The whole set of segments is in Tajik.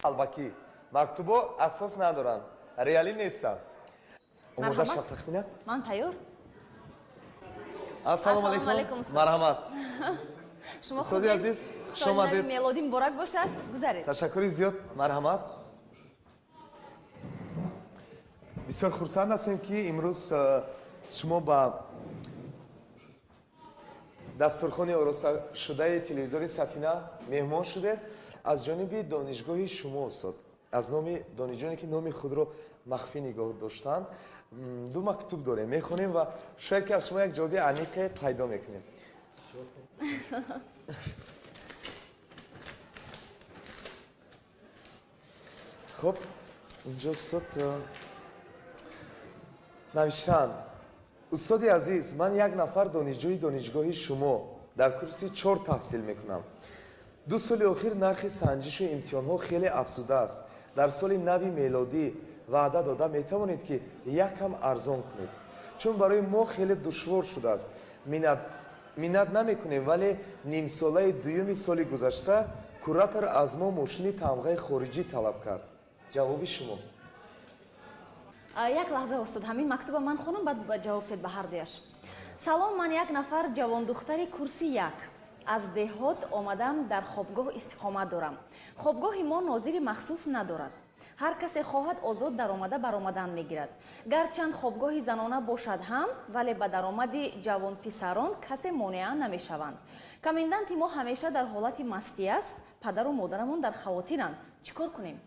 албаки мактубо асос надоранд, реалӣ нестанд. омода шафтах бина? Ман тайёр. Ассалому алайкум. Марҳамат. Шумо устоди азиз, хуш омадед. Мелоди муборак бошад. Гузаред. Ташаккури зиёд. Марҳамат. бисёр хурсанд ҳастем ки имрӯз шумо ба дастурхони оросташудаи телевизори Сафина меҳмон шудед аз ҷониби донишгоҳи шумо устод. аз номи донишҷоне ки номи худро махфӣ нигоҳ доштанд, ду мактуб дорем, мехонем ва шояд ки аз шумо як ҷавоби аниқе пайдо мекунем. хуб, инҷо устод навиштанд: устоди азиз, ман як нафар донишҷӯи донишгоҳи шумо дар курси 4 таҳсил мекунам. 2 соли охир нархи санҷишу имтиҳонҳо хеле афзудааст. дар соли нави мелодӣ ваъда дода метавонед ки якам арзон кунед, чун барои мо хеле душвор шудааст. миннат намекунем, вале нимсолаи дуюми соли гузашта куратор аз мо мошини тамғаи хориҷӣ талаб кард. ҷавоби шумо? Як лаҳза устод, ҳамин мактуба ман хонам, баъд ҷавоб дед ба ҳардуяш. Салом, ман як нафар ҷавондухтари курси 1 аз деҳот омадам, дар хобгоҳ истиқомат дорам. хобгоҳи мо нозири махсус надорад. ҳар касе хоҳад озод даромада баромадан мегирад. гарчанд хобгоҳи занона бошад ҳам, вале ба даромади ҷавонписарон касе монеа намешаванд. коменданти мо ҳамеша дар ҳолати мастӣ аст, падару модарамон дар хавотиранд. чӣ кор кунем?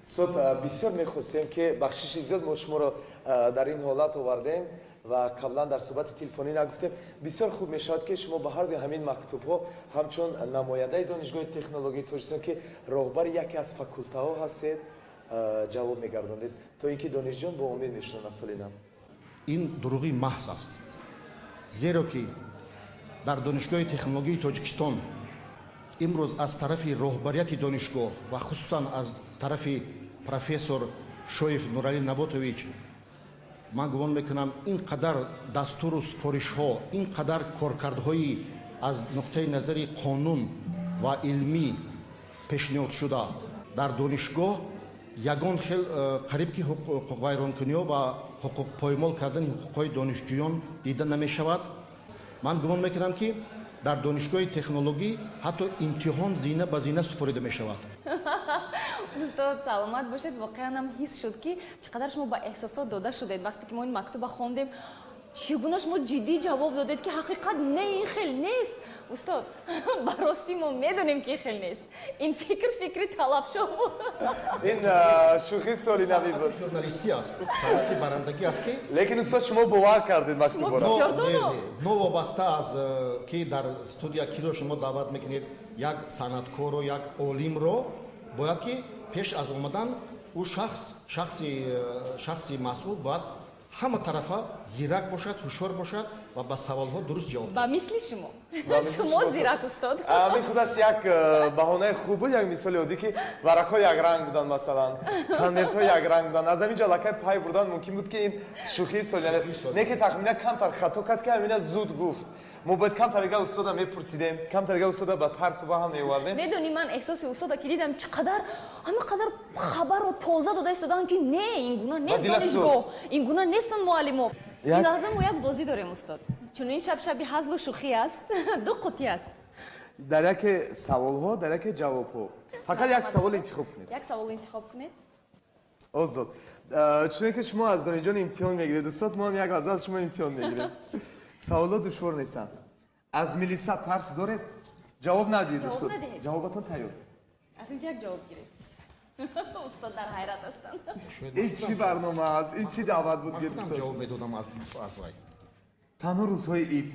суд бисёр мехостем ки бахшиши зиёд мо шуморо дар ин ҳолат овардем ва қаблан дар суҳбати телефонӣ нагуфтем. бисёр хуб мешавад ки шумо ба ҳардуи ҳамин мактубҳо ҳамчун намояндаи донишгоҳи технологии тоҷикистон ки роҳбари яке аз факултаҳо ҳастед ҷавоб мегардонед, то ин ки донишҷӯён бо умед мешунанд аз соли нав. ин дурӯғи маҳз аст, зеро ки дар донишгоҳи технологии тоҷикистон имрӯз аз тарафи роҳбарияти донишгоҳ ва хусусан аз тарафи профессор шоев нуралӣ наботович ман гумон мекунам ин қадар дастуру супоришҳо, ин қадар коркардҳои аз нуқтаи назари қонун ва илмӣ пешниҳодшуда дар донишгоҳ ягон хел қариб ки ҳуқуқвайронкуниҳо ва ҳуқуқпоймол кардани ҳуқуқҳои донишҷӯён дида намешавад. ман гумон мекунам ки дар донишгоҳи технологӣ ҳатто имтиҳон зина ба зина супорида мешавад. устод саломат бошед, воқеан ҳам ҳис шуд ки чӣ қадар шумо ба эҳсосот дода шудед. вақте ки мо ин мактуба хондем, чӣ гуна шумо ҷиддӣ ҷавоб додед ки ҳақиқат не, ин хел нест. устод, ба ростӣ мо медонем ки ин хел нест. ин фикри талабшо буд. ин шӯхи соли навид буд. журналистӣ аст, санъати барандагӣ аст ки лекин устод шумо бовар кардед мактуборо. новобаста аз ки дар студия киро шумо даъват мекунед як санъаткору як олимро, бояд ки пеш аз омадан ӯ шахси масъул бояд ҳама тарафа зирак бошад, ҳушёр бошад ва ба саволҳо дуруст ҷавоб ба мисли шумо. шумо зирак устод. ҳамин худаш як баҳонаи хуб буд, як мисоли оддӣ ки варақҳо якранг буданд, масалан конвертҳо якранг буданд. аз ҳамин ҷо лакай пай бурдан мумкин буд ки ин шӯхии солиянӣ аст. не ки тахмина камтар хато кард ки ҳамина зуд гуфт. мо бояд камтарига устода мепурсидем, камтарига устода ба тарс ва ҳам мевардем. медонӣ, ман эҳсоси устода ки дидам чӣ қадар ҳама қадар хабарро тоза дода истодаан ки не, ин гуна нест донишгоҳ, ин гуна нестанд муаллимҳо. ин лаҳза мо як бозӣ дорем устод. чунин шабшаби ҳазлу шӯхӣ аст. ду қуттӣ аст. дар яке саволҳо, дар яке ҷавобҳо. фақат як савол интихоб кунед. як савол интихоб кунед. озод. чуне ки шумо аз донишҷӯён имтиҳон мегиред, устод мо ҳам як лаҳза аз шумо имтиҳон мегирем. саволҳо душвор нестанд. аз милиса тарс доред? ҷавоб надиҳед устод. ҷавобатон тайёр. аз инҷо як ҷавоб гиред. устод дар ҳайрат ҳастанд. ин чӣ барнома аст? ин чӣ даъват буд? ҷавоб медодам аз вай. танҳо рӯзҳои ид.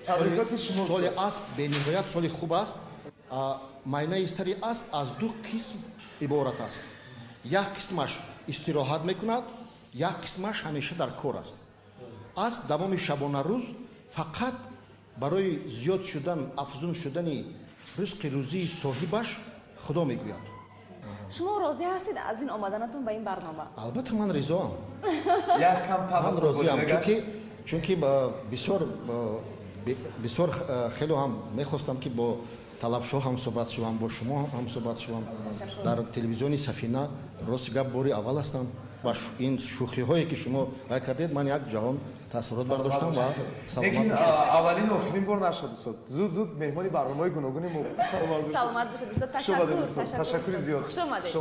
табрикоти шумо. соли асп бениҳоят соли хуб аст. майнаи сари асп аз ду қисм иборат аст. як қисмаш истироҳат мекунад, як қисмаш ҳамеша дар кор аст. аст тамоми шабонарӯз фақат барои зиёд шудан, афзун шудани ризқи рӯзии соҳибаш худо мегӯяд. шумо розӣ ҳастед аз ин омаданатон ба ин барнома? албатта ман ризоам. ман розиам, чунки бисёр хело ҳам мехостам ки бо талабшо ҳамсӯҳбат шавам, бо шумо ҳамсӯҳбат шавам. Дар телевизиони Сафина рости гап бори аввал ҳастам. Ба ин шӯхиҳое ки шумо гай кардед, ман як ҷаҳон таъссурот бардоштам ва саломат лекин бошед. аввалин охирин бор нашад Устод. Зуд меҳмони барномаҳои гуногуни мо. саломат бошед. Ташаккури зиёд. Хуш омадед.